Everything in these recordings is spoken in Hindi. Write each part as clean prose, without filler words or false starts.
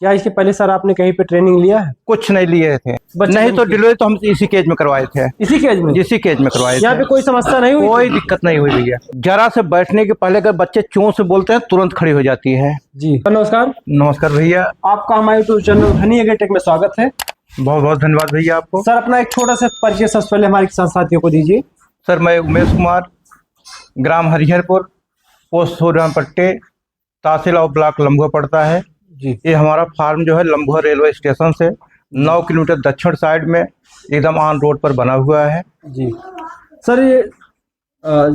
क्या इसके पहले सर आपने कहीं पे ट्रेनिंग लिया है? कुछ नहीं लिए थे, नहीं तो डिलीवरी तो हम इसी केज में करवाए थे। इसी केज में? इसी केज में करवाए यहाँ थे। पे कोई समस्या नहीं हुई? कोई दिक्कत नहीं हुई भैया। जरा से बैठने के पहले अगर बच्चे चों से बोलते हैं तुरंत खड़ी हो जाती है। जी नमस्कार। नमस्कार भैया। आपका हमारे यूट्यूब चैनल हनी एग्रीटेक में स्वागत है। बहुत बहुत धन्यवाद भैया आपको। सर अपना एक छोटा सा परिचय सबसे पहले हमारे किसान साथियों को दीजिए। सर मैं उमेश कुमार, ग्राम हरिहरपुर, पोस्ट सोरामपट्टे, तहसील और ब्लॉक लम्भुआ पड़ता है जी। ये हमारा फार्म जो है लम्भुआ रेलवे स्टेशन से 9 किलोमीटर दक्षिण साइड में एकदम ऑन रोड पर बना हुआ है। जी सर, ये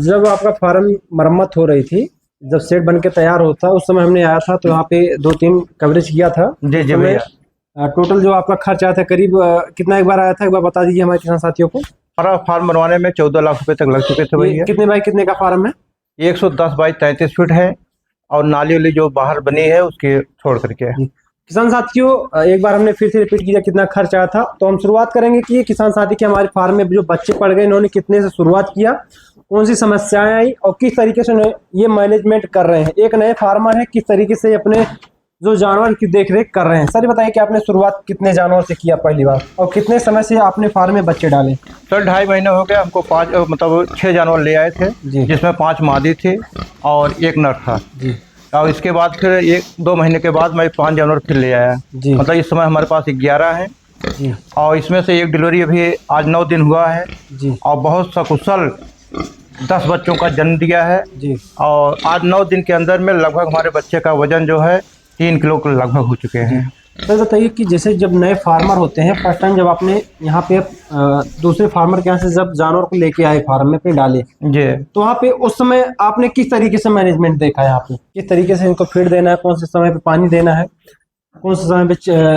जब आपका फार्म मरम्मत हो रही थी, जब सेट बन के तैयार होता उस समय हमने आया था तो यहाँ पे 2-3 कवरेज किया था। जी जी भैया। टोटल जो आपका खर्च आया था करीब कितना एक बार आया था, एक बार बता दीजिए हमारे किसान साथियों को। हमारा फार्म बनवाने में 14 लाख रुपए तक लग चुके थे भैया। कितने बाई कितने का फार्म है? 110 बाई 33 फीट है और नाली वाली जो बाहर बनी है उसके छोड़ करके। किसान साथियों एक बार हमने फिर से रिपीट किया कितना खर्च आया था, तो हम शुरुआत करेंगे कि किसान साथी के हमारे फार्म में जो बच्चे पड़ गए इन्होंने कितने से शुरुआत किया, कौन सी समस्याएं आई और किस तरीके से ये मैनेजमेंट कर रहे हैं। एक नए फार्मर है, किस तरीके से अपने जो जानवर की देखरेख कर रहे हैं। सर बताइए कि आपने शुरुआत कितने जानवर से किया पहली बार और कितने समय से आपने फार्म में बच्चे डाले? सर 2.5 महीने हो गए हमको। 6 जानवर ले आए थे जिसमें 5 मादी थे और 1 नर था जी। और इसके बाद फिर 1-2 महीने के बाद मैं 5 जानवर फिर ले आया जी। मतलब इस समय हमारे पास 11 है जी। और इसमें से एक डिलीवरी अभी आज 9 दिन हुआ है जी। और बहुत सकुशल 10 बच्चों का जन्म दिया है जी। और आज 9 दिन के अंदर में लगभग हमारे बच्चे का वजन जो है 3 किलो के लगभग हो चुके हैं। सर बताइए कि जैसे जब नए फार्मर होते हैं, फर्स्ट टाइम जब आपने यहाँ पे दूसरे फार्मर के यहाँ से जब जानवर को लेके आए फार्म में पे डाले जी, तो वहाँ पे उस समय आपने किस तरीके से मैनेजमेंट देखा है? यहाँ पे किस तरीके से इनको फीड देना है, कौन से समय पे पानी देना है, कौन से समय पे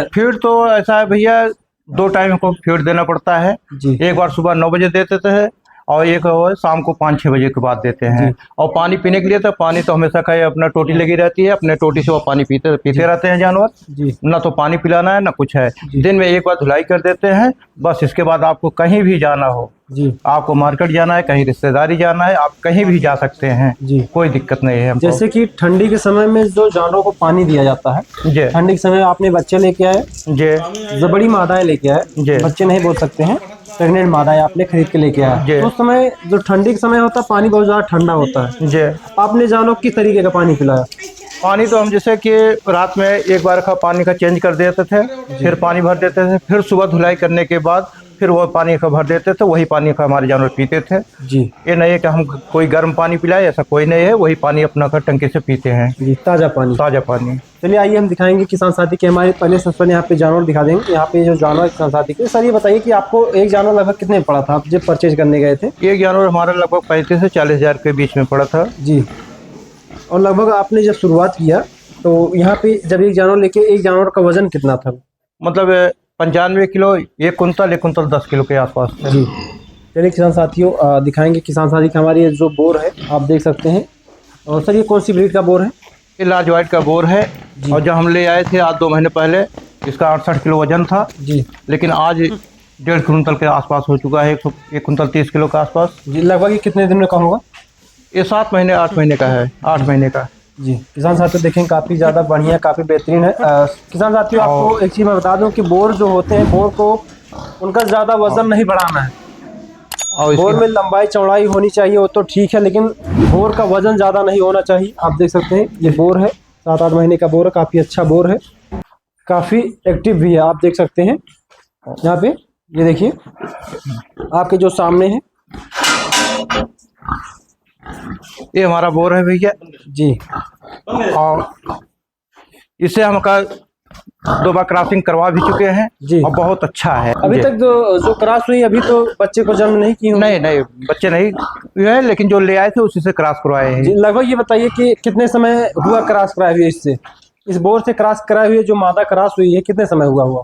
फीड? तो ऐसा है भैया, 2 टाइम हमको फीड देना पड़ता है जी। एक बार सुबह 9 बजे देते थे और एक शाम को 5-6 बजे के बाद देते हैं। और पानी पीने के लिए तो पानी तो हमेशा का अपना टोटी लगी रहती है, अपने टोटी से वो पानी पीते रहते हैं जानवर जी। ना तो पानी पिलाना है ना कुछ है। दिन में एक बार धुलाई कर देते हैं बस। इसके बाद आपको कहीं भी जाना हो जी, आपको मार्केट जाना है, कहीं रिश्तेदारी जाना है, आप कहीं भी जा सकते हैं जी, कोई दिक्कत नहीं है हमको। जैसे कि ठंडी के समय में जो जानवरों को पानी दिया जाता है जी, ठंडी के समय आपने बच्चे लेके आए जी, जो बड़ी मादाएं लेके आए जी, बच्चे नहीं बोल सकते हैं, प्रेग्नेंट मादाएं आपने खरीद के लेके आए। तो उस समय जो ठंडी के समय होता है पानी बहुत ज्यादा ठंडा होता है जी, आपने जानवरों को किस तरीके का पानी पिलाया? पानी तो हम जैसे कि रात में एक बार का पानी का चेंज कर देते थे, फिर पानी भर देते थे, फिर सुबह धुलाई करने के बाद फिर वो पानी का भर देते थे, वही पानी का हमारे जानवर पीते थे जी। ये नहीं है कि हम कोई गर्म पानी पिलाए, ऐसा कोई नहीं है, वही पानी अपना का टंकी से पीते हैं जी, ताज़ा पानी। चलिए आइए हम दिखाएंगे किसान साथी के हमारे पहले सबसे पहले यहाँ पे जानवर दिखा देंगे। यहाँ पे जो जानवर किसान साथी के, सर ये बताइए कि आपको एक जानवर लगभग कितने में पड़ा था आप जब परचेज करने गए थे? एक जानवर हमारा लगभग 35 से 40 हज़ार के बीच में पड़ा था जी। और लगभग आपने जब शुरुआत किया तो यहाँ पे जब एक जानवर लेके, एक जानवर का वजन कितना था? मतलब 95 किलो, 1 कुंतल 10 किलो के आसपास जी। चलिए किसान साथियों दिखाएंगे किसान साथी का हमारी जो बोर है आप देख सकते हैं। और सर ये कौन सी ब्रीड का बोर है? ये लार्ज वाइट का बोर है और जब हम ले आए थे आज 2 महीने पहले इसका 68 किलो वजन था जी, लेकिन आज 1.5 कुंतल के आसपास हो चुका है, 1 कुंतल 30 किलो के आसपास जी। लगभग ये कितने दिन में कम होगा? ये 7 महीने 8 महीने का है, 8 महीने का जी। किसान साथियों देखें काफ़ी ज़्यादा बढ़िया, काफ़ी बेहतरीन है। किसान साथियों आपको एक चीज़ मैं बता दूं कि बोर जो होते हैं, बोर को उनका ज़्यादा वजन नहीं बढ़ाना है। और बोर में लंबाई चौड़ाई होनी चाहिए वो तो ठीक है, लेकिन बोर का वजन ज़्यादा नहीं होना चाहिए। आप देख सकते हैं ये बोर है, 7-8 महीने का बोर है, काफ़ी अच्छा बोर है, काफ़ी एक्टिव भी है। आप देख सकते हैं यहाँ पे, ये देखिए आपके जो सामने है ये हमारा बोर है भैया जी। और इससे हम 2 बार क्रॉसिंग करवा भी चुके हैं जी, और बहुत अच्छा है। अभी तक जो क्रॉस हुई अभी तो बच्चे को जन्म नहीं की? नहीं बच्चे नहीं हुए हैं, लेकिन जो ले आए थे उसी से क्रॉस करवाए हैं। लगभग ये बताइए कि कितने समय हुआ क्रॉस कराए हुए? इससे इस बोर से क्रॉस कराए हुए जो मादा क्रॉस हुई है कितने समय हुआ?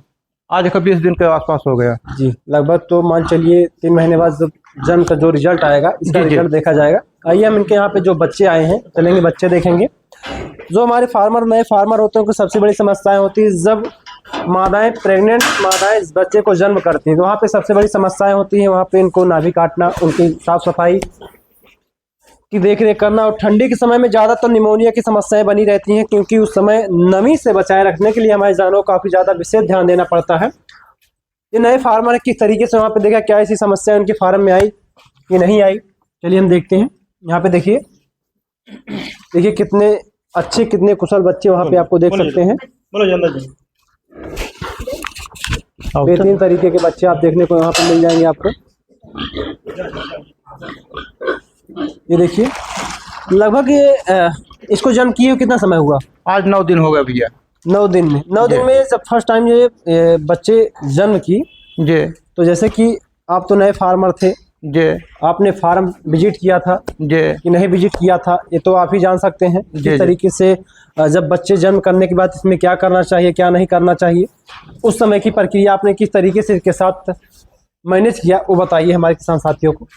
आज 20 दिन के आसपास हो गया जी। लगभग तो मान चलिए 3 महीने बाद जब जन्म का जो रिजल्ट आएगा इसका रिजल्ट देखा जाएगा। आइए हम इनके यहाँ पे जो बच्चे आए हैं चलेंगे, बच्चे देखेंगे। जो हमारे नए फार्मर होते हैं उनको सबसे बड़ी समस्याएं होती है जब मादाएं, प्रेग्नेंट मादाएं बच्चे को जन्म करती हैं तो वहाँ पे सबसे बड़ी समस्याएं होती हैं, वहाँ पे इनको नाभि काटना, उनकी साफ सफाई, की देख रेख करना। और ठंडी के समय में ज़्यादातर निमोनिया की समस्याएं बनी रहती हैं, क्योंकि उस समय नमी से बचाए रखने के लिए हमारे जानवरों को काफ़ी ज़्यादा विशेष ध्यान देना पड़ता है। ये नए फार्मर किस तरीके से वहाँ पे देखा, क्या ऐसी समस्या उनके फार्म में आई कि नहीं आई, चलिए हम देखते हैं। यहाँ पे देखिए कितने अच्छे कितने कुशल बच्चे वहाँ पे आपको देख सकते हैं। बेहतरीन तरीके के बच्चे आप देखने को यहाँ पे मिल जाएंगे आपको। ये देखिए लगभग ये इसको जन्म किए कितना समय हुआ? आज 9 दिन हो गए भैया। 9 दिन में 9 दिन में जब फर्स्ट टाइम ये बच्चे जन्म की जी, तो जैसे कि आप तो नए फार्मर थे जी, आपने फार्म विजिट किया था जी, कि नहीं विजिट किया था, ये तो आप ही जान सकते हैं किस तरीके से जब बच्चे जन्म करने के बाद इसमें क्या करना चाहिए क्या नहीं करना चाहिए, उस समय की प्रक्रिया आपने किस तरीके से इसके साथ मैनेज किया वो बताइए हमारे किसान साथियों को।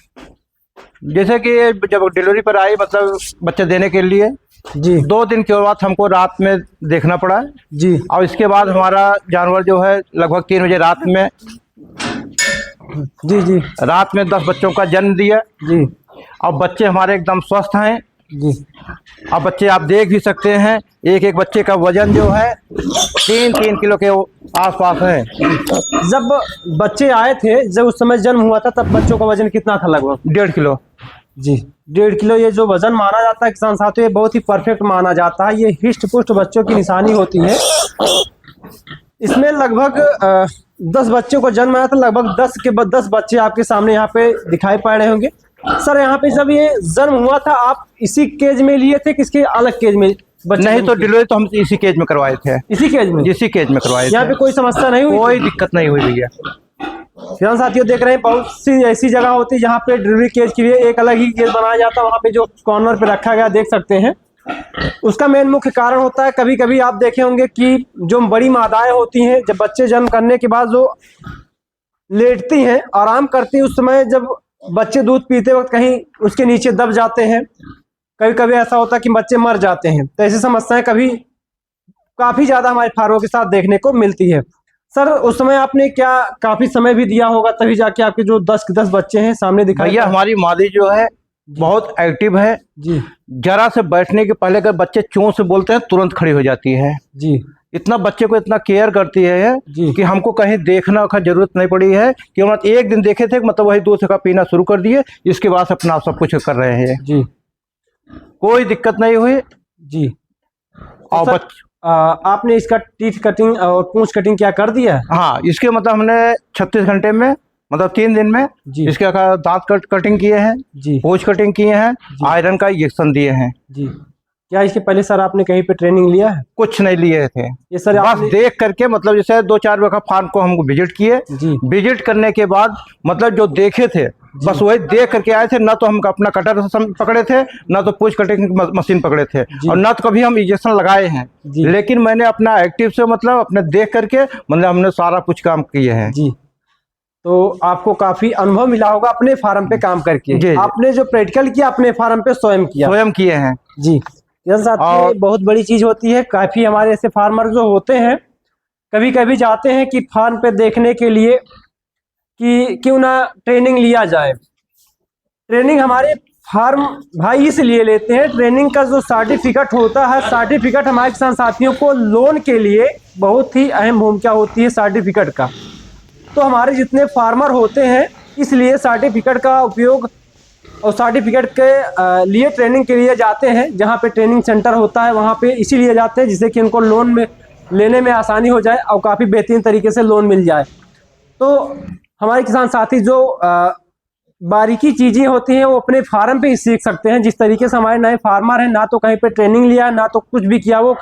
जैसे कि जब डिलीवरी पर आई मतलब बच्चे देने के लिए जी 2 दिन के बाद हमको रात में देखना पड़ा जी, और इसके बाद हमारा जानवर जो है लगभग 3 बजे रात में जी, रात में 10 बच्चों का जन्म दिया जी, और बच्चे हमारे एकदम स्वस्थ हैं। जी, अब बच्चे आप देख भी सकते हैं, एक एक बच्चे का वजन जो है 3-3 किलो के आसपास है। जब बच्चे आए थे, जब उस समय जन्म हुआ था तब बच्चों का वजन कितना था? लगभग 1.5 किलो। जी 1.5 किलो। ये जो वजन माना जाता है किसान साथियों, ये बहुत ही परफेक्ट माना जाता है। ये हिष्ट पुष्ट बच्चों की निशानी होती है। इसमें लगभग 10 बच्चों को जन्म आया था, लगभग 10 बच्चे आपके सामने यहाँ पे दिखाई पड़ रहे होंगे। सर यहाँ पे जब ये जन्म हुआ था आप इसी केज में लिए थे, किसके अलग केज में? नहीं तो डिलीवरी तो हम इसी केज में करवाए थे। इसी केज में? इसी केज में करवाए थे। यहाँ पे कोई समस्या नहीं हुई? कोई दिक्कत नहीं हुई भैया। किसान साथियों देख रहे हैं, बहुत सी ऐसी जगह होती है जहाँ पे डिलीवरी केज के लिए एक अलग ही केज बनाया जाता है। वहाँ पे जो कॉर्नर पे रखा गया देख सकते हैं, उसका मेन मुख्य कारण होता है, कभी कभी आप देखे होंगे कि जो बड़ी मादाएं होती हैं जब बच्चे जन्म करने के बाद जो लेटती हैं आराम करती हैं, उस समय जब बच्चे दूध पीते वक्त कहीं उसके नीचे दब जाते हैं। कभी कभी ऐसा होता है कि बच्चे मर जाते हैं। तो ऐसी समस्याएं कभी काफी ज्यादा हमारे फार्मों के साथ देखने को मिलती है। सर उस समय आपने क्या काफी समय भी दिया होगा तभी जाके आपके जो 10 बच्चे हैं सामने दिखाई? भैया हमारी मादी जो है बहुत एक्टिव है जी। जरा से बैठने के पहले अगर बच्चे चों से बोलते हैं तुरंत खड़ी हो जाती है जी। इतना बच्चे को इतना केयर करती है कि हमको कहीं देखना का जरूरत नहीं पड़ी है कि हम एक दिन देखे थे मतलब वही दूध का पीना शुरू कर दिए, इसके बाद अपना सब कुछ कर रहे हैं जी। कोई दिक्कत नहीं हुई जी। और तो आपने इसका टीथ कटिंग और पूंछ कटिंग क्या कर दिया? हाँ, इसके मतलब हमने 36 घंटे में मतलब 3 दिन में इसके दांत कटिंग किए हैं जी, पूंछ कटिंग किए हैं, आयरन का इंजेक्शन दिए हैं जी। क्या इसके पहले सर आपने कहीं पे ट्रेनिंग लिया है? कुछ नहीं लिए थे ये सर बस देख करके मतलब जैसे 2-4 जगह फार्म को हमको विजिट किए जी। विजिट करने के बाद मतलब जो देखे थे बस वही देख करके आए थे। ना तो हम अपना कटर पकड़े थे, ना तो पूंछ कटिंग मशीन पकड़े थे और ना तो कभी हम इंजेक्शन लगाए हैं, लेकिन मैंने अपना एक्टिव से मतलब अपने देख करके मतलब हमने सारा कुछ काम किए हैं जी। तो आपको काफी अनुभव मिला होगा अपने फार्म पे काम करके। आपने जो प्रैक्टिकल किया अपने फार्म पे स्वयं किए हैं जी। और बहुत बड़ी चीज होती है। काफी हमारे ऐसे फार्मर जो होते हैं कभी कभी जाते हैं कि फार्म पे देखने के लिए कि क्यों ना ट्रेनिंग लिया जाए। ट्रेनिंग हमारे फार्म भाई इसलिए लेते हैं, ट्रेनिंग का जो सर्टिफिकेट होता है, सर्टिफिकेट हमारे किसान साथियों को लोन के लिए बहुत ही अहम भूमिका होती है सर्टिफिकेट का। तो हमारे जितने फार्मर होते हैं इसलिए सर्टिफिकेट का उपयोग और सर्टिफिकेट के लिए ट्रेनिंग के लिए जाते हैं। जहाँ पे ट्रेनिंग सेंटर होता है वहाँ पे इसीलिए जाते हैं जिससे कि उनको लोन में लेने में आसानी हो जाए और काफ़ी बेहतरीन तरीके से लोन मिल जाए। तो हमारे किसान साथी जो बारीकी चीज़ें होती हैं वो अपने फार्म पे ही सीख सकते हैं। जिस तरीके से हमारे नए फार्मर हैं, ना तो कहीं पे ट्रेनिंग लिया ना तो कुछ भी किया, वो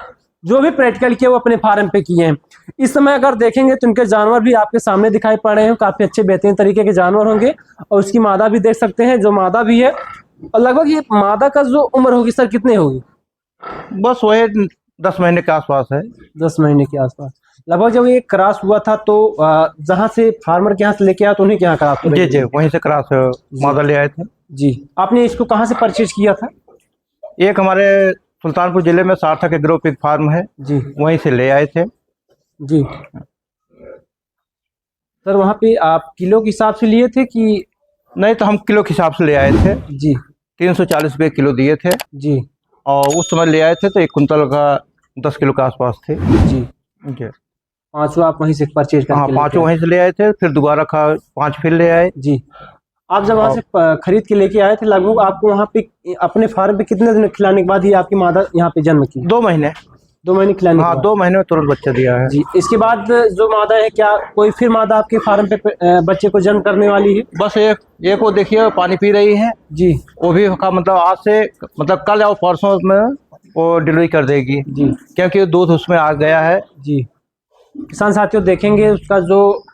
जो भी प्रैक्टिकल किया वो अपने फार्म पे किए हैं। इस समय अगर देखेंगे तो उनके जानवर भी आपके सामने दिखाई पड़ रहे हैं, काफ़ी अच्छे बेहतरीन तरीके के जानवर होंगे। और उसकी मादा भी देख सकते हैं, जो मादा भी है। और लगभग ये मादा का जो उम्र होगी सर कितनी होगी? बस वही 10 महीने के आसपास है। 10 महीने के आसपास। लगभग जब ये क्रॉस हुआ था तो जहाँ से फार्मर के यहाँ से लेके आया तो उन्हीं के यहाँ क्रॉस? जी जी, वहीं से क्रॉस मादा ले आए थे जी। आपने इसको कहाँ से परचेज किया था? एक हमारे सुल्तानपुर जिले में सार्थक एग्रो पिग फार्म है जी, वहीं से ले आए थे जी। सर वहाँ पे आप किलो के हिसाब से लिए थे कि? नहीं, तो हम किलो के हिसाब से ले आए थे जी। 340 रुपये किलो दिए थे जी। और उस समय ले आए थे तो 1 कुंतल का 10 किलो के आसपास थे जी। पांचों आप वहीं से परचेज करके? हाँ, पांचों वहीं से ले आए थे, फिर दोबारा 5 फिर ले आए। जी। आप जब वहाँ से खरीद के लेके आए थे, लगभग आपको वहाँ पे अपने फार्म पे कितने दिन खिलाने के बाद ही आपकी मादा यहाँ पे जन्म की? 2 महीने। 2 महीने खिलाने? हाँ, 2 महीने में तुरंत बच्चा दिया है जी। इसके बाद जो मादा है, क्या कोई फिर मादा आपके फार्म पे बच्चे को जन्म करने वाली है? बस एक वो देखिए पानी पी रही है जी। वो भी का मतलब आज से मतलब कल या परसों में वो डिलीवरी कर देगी जी, क्योंकि दूध उसमें आ गया है। जी। किसान साथियों देखेंगे उसका जो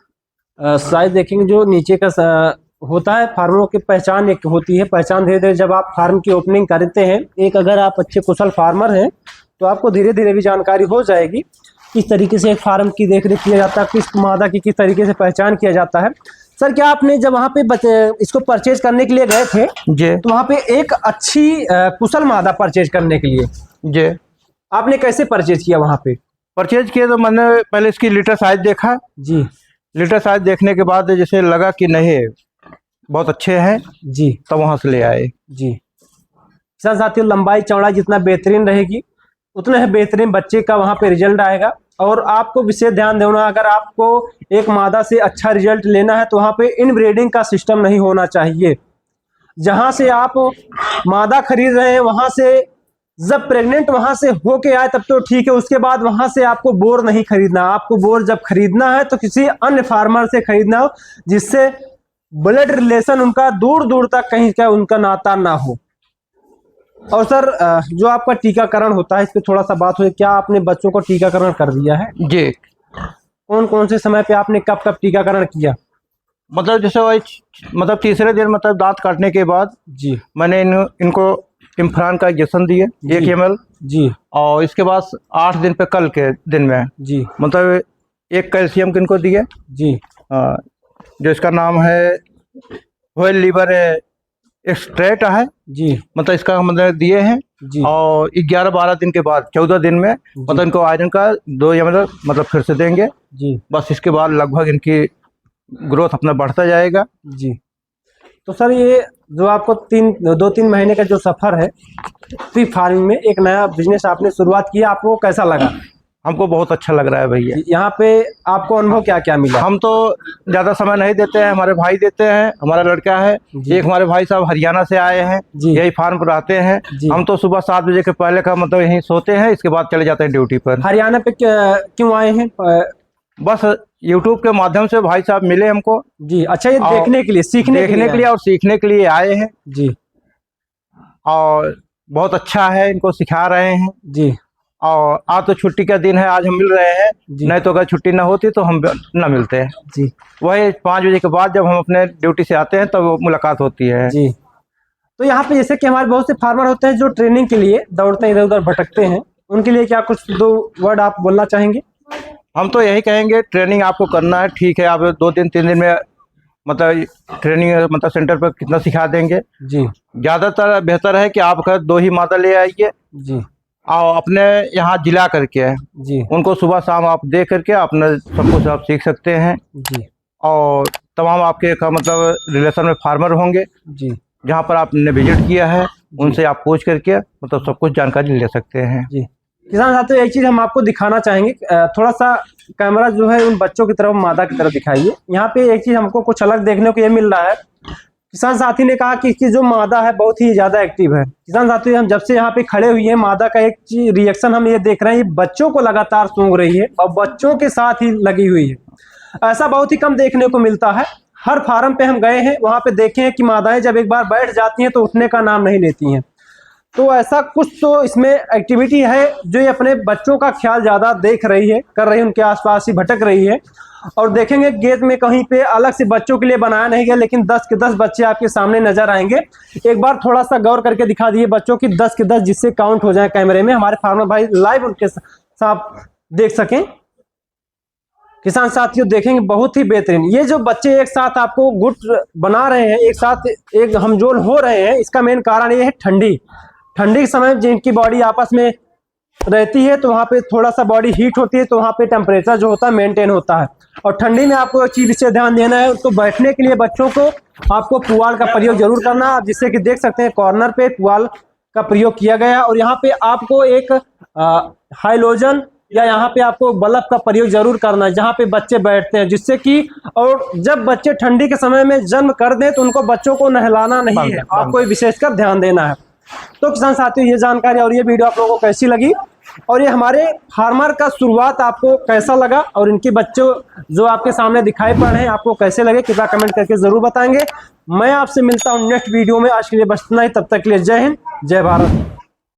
साइज देखेंगे, जो नीचे का होता है फार्मों की पहचान एक होती है। पहचान धीरे धीरे जब आप फार्म की ओपनिंग करते हैं, एक अगर आप अच्छे कुशल फार्मर हैं तो आपको धीरे धीरे भी जानकारी हो जाएगी किस तरीके से एक फार्म की देखरेख किया जाता है, किस मादा की किस तरीके से पहचान किया जाता है। सर, क्या आपने जब वहाँ पे इसको परचेज करने के लिए गए थे जी, तो वहाँ पे एक अच्छी कुशल मादा परचेज करने के लिए जी, आपने कैसे परचेज किया? वहाँ पे परचेज किया तो मैंने पहले इसकी लीटर साइज देखा। जी। लीटर साइज देखने के बाद जैसे लगा कि नहीं बहुत अच्छे हैं जी, तो वहाँ से ले आए। जी। किसान साथियों, लंबाई चौड़ाई जितना बेहतरीन रहेगी उतना ही बेहतरीन बच्चे का वहाँ पे रिजल्ट आएगा। और आपको विशेष ध्यान देना, अगर आपको एक मादा से अच्छा रिजल्ट लेना है तो वहाँ पे इनब्रीडिंग का सिस्टम नहीं होना चाहिए। जहाँ से आप मादा खरीद रहे हैं वहाँ से जब प्रेग्नेंट वहाँ से होके आए तब तो ठीक है, उसके बाद वहाँ से आपको बोर नहीं खरीदना। आपको बोर जब खरीदना है तो किसी अन्य फार्मर से खरीदना हो जिससे ब्लड रिलेशन उनका दूर दूर तक कहीं का उनका नाता ना हो। और सर, जो आपका टीकाकरण होता है इस पर थोड़ा सा बात हो, क्या आपने बच्चों को टीकाकरण कर दिया है? जी। कौन कौन से समय पे आपने कब कब टीकाकरण किया? मतलब जैसे वही मतलब तीसरे दिन मतलब दांत काटने के बाद जी, मैंने इनको इम्फ्रान का इंजेक्शन दिए 1 ml। जी। और इसके बाद 8 दिन पे कल के दिन में जी, मतलब 1 कैल्शियम किनको दिए। जी, जो इसका नाम है व्हेल लीवर एक्सट्रैक्ट है। जी, मतलब इसका मतलब दिए हैं। जी, और 11-12 दिन के बाद 14 दिन में मतलब इनको आयरन का 2 ml मतलब फिर से देंगे। जी, बस इसके बाद लगभग इनकी ग्रोथ अपना बढ़ता जाएगा। जी। तो सर, ये जो आपको 2-3 महीने का जो सफर है फी फार्मिंग में, एक नया बिजनेस आपने शुरुआत किया, आपको कैसा लगा? हमको बहुत अच्छा लग रहा है भैया। यहाँ पे आपको अनुभव क्या क्या मिला? हम तो ज़्यादा समय नहीं देते हैं, हमारे भाई देते हैं, हमारा लड़का है एक, हमारे भाई साहब हरियाणा से आए हैं, यही फार्म पर रहते हैं। हम तो सुबह 7 बजे के पहले का मतलब यहीं सोते हैं, इसके बाद चले जाते हैं ड्यूटी पर। हरियाणा पे क्यों आए हैं? बस यूट्यूब के माध्यम से भाई साहब मिले हमको। जी। अच्छा, ये देखने के लिए, सीखने के लिए और सीखने के लिए आए हैं। जी। और बहुत अच्छा है, इनको सिखा रहे हैं। जी। और आज तो छुट्टी का दिन है, आज हम मिल रहे हैं, नहीं तो अगर छुट्टी ना होती तो हम ना मिलते हैं। जी। वही 5 बजे के बाद जब हम अपने ड्यूटी से आते हैं तब तो मुलाकात होती है। जी। तो यहाँ पे जैसे कि हमारे बहुत से फार्मर होते हैं जो ट्रेनिंग के लिए दौड़ते हैं, इधर उधर भटकते हैं, उनके लिए क्या कुछ 2 वर्ड आप बोलना चाहेंगे? हम तो यही कहेंगे, ट्रेनिंग आपको करना है, ठीक है, आप 2 दिन 3 दिन में मतलब ट्रेनिंग मतलब सेंटर पर कितना सिखा देंगे। जी। ज़्यादातर बेहतर है कि आप 2 ही मादा ले आइए। जी। और अपने यहाँ जिला करके जी, उनको सुबह शाम आप दे करके अपना सब कुछ आप सीख सकते हैं। जी। और तमाम आपके का मतलब रिलेशन में फार्मर होंगे जी, जहाँ पर आपने विजिट किया है उनसे आप पूछ करके मतलब सब कुछ जानकारी ले सकते हैं। जी। किसान साथियों, एक चीज़ हम आपको दिखाना चाहेंगे, थोड़ा सा कैमरा जो है उन बच्चों की तरफ, मादा की तरफ दिखाइए। यहाँ पे एक चीज़ हमको कुछ अलग देखने को ये मिल रहा है। किसान साथी ने कहा कि इसकी जो मादा है बहुत ही ज़्यादा एक्टिव है। किसान साथी, हम जब से यहाँ पे खड़े हुए हैं, मादा का एक चीज रिएक्शन हम ये देख रहे हैं, ये बच्चों को लगातार सूंघ रही है और बच्चों के साथ ही लगी हुई है। ऐसा बहुत ही कम देखने को मिलता है। हर फार्म पे हम गए हैं, वहाँ पे देखे हैं कि मादाएं जब एक बार बैठ जाती हैं तो उठने का नाम नहीं लेती हैं। तो ऐसा कुछ तो इसमें एक्टिविटी है जो ये अपने बच्चों का ख्याल ज़्यादा देख रही है, कर रही है, उनके आसपास ही भटक रही है। और देखेंगे गेट में कहीं पे अलग से बच्चों के लिए बनाया नहीं गया, लेकिन 10 के 10 बच्चे आपके सामने नजर आएंगे। एक बार थोड़ा सा गौर करके दिखा दिए बच्चों की 10 के 10, जिससे काउंट हो जाए कैमरे में, हमारे फार्मर भाई लाइव उनके साथ देख सकें। किसान साथियों देखेंगे बहुत ही बेहतरीन ये जो बच्चे एक साथ आपको गुट बना रहे हैं, एक साथ एक हमजोल हो रहे हैं, इसका मेन कारण ये है ठंडी के समय जिनकी बॉडी आपस में रहती है तो वहाँ पे थोड़ा सा बॉडी हीट होती है, तो वहाँ पे टेम्परेचर जो होता है मेंटेन होता है। और ठंडी में आपको एक चीज से ध्यान देना है, तो बैठने के लिए बच्चों को आपको पुआल का प्रयोग जरूर करना है। जिससे कि देख सकते हैं कॉर्नर पे पुआल का प्रयोग किया गया है और यहाँ पे आपको एक हाइलोजन या यहाँ पे आपको बल्ब का प्रयोग जरूर करना है जहाँ पे बच्चे बैठते हैं, जिससे कि और जब बच्चे ठंडी के समय में जन्म कर दें तो उनको बच्चों को नहलाना नहीं है, आपको विशेषकर ध्यान देना है। तो किसान साथियों, ये जानकारी और ये वीडियो आप लोगों को कैसी लगी और ये हमारे फार्मर का शुरुआत आपको कैसा लगा और इनके बच्चों जो आपके सामने दिखाई पड़ रहे हैं आपको कैसे लगे, कृपया कमेंट करके जरूर बताएंगे। मैं आपसे मिलता हूँ नेक्स्ट वीडियो में। आज के लिए बस इतना ही, तब तक के लिए जय हिंद, जय भारत।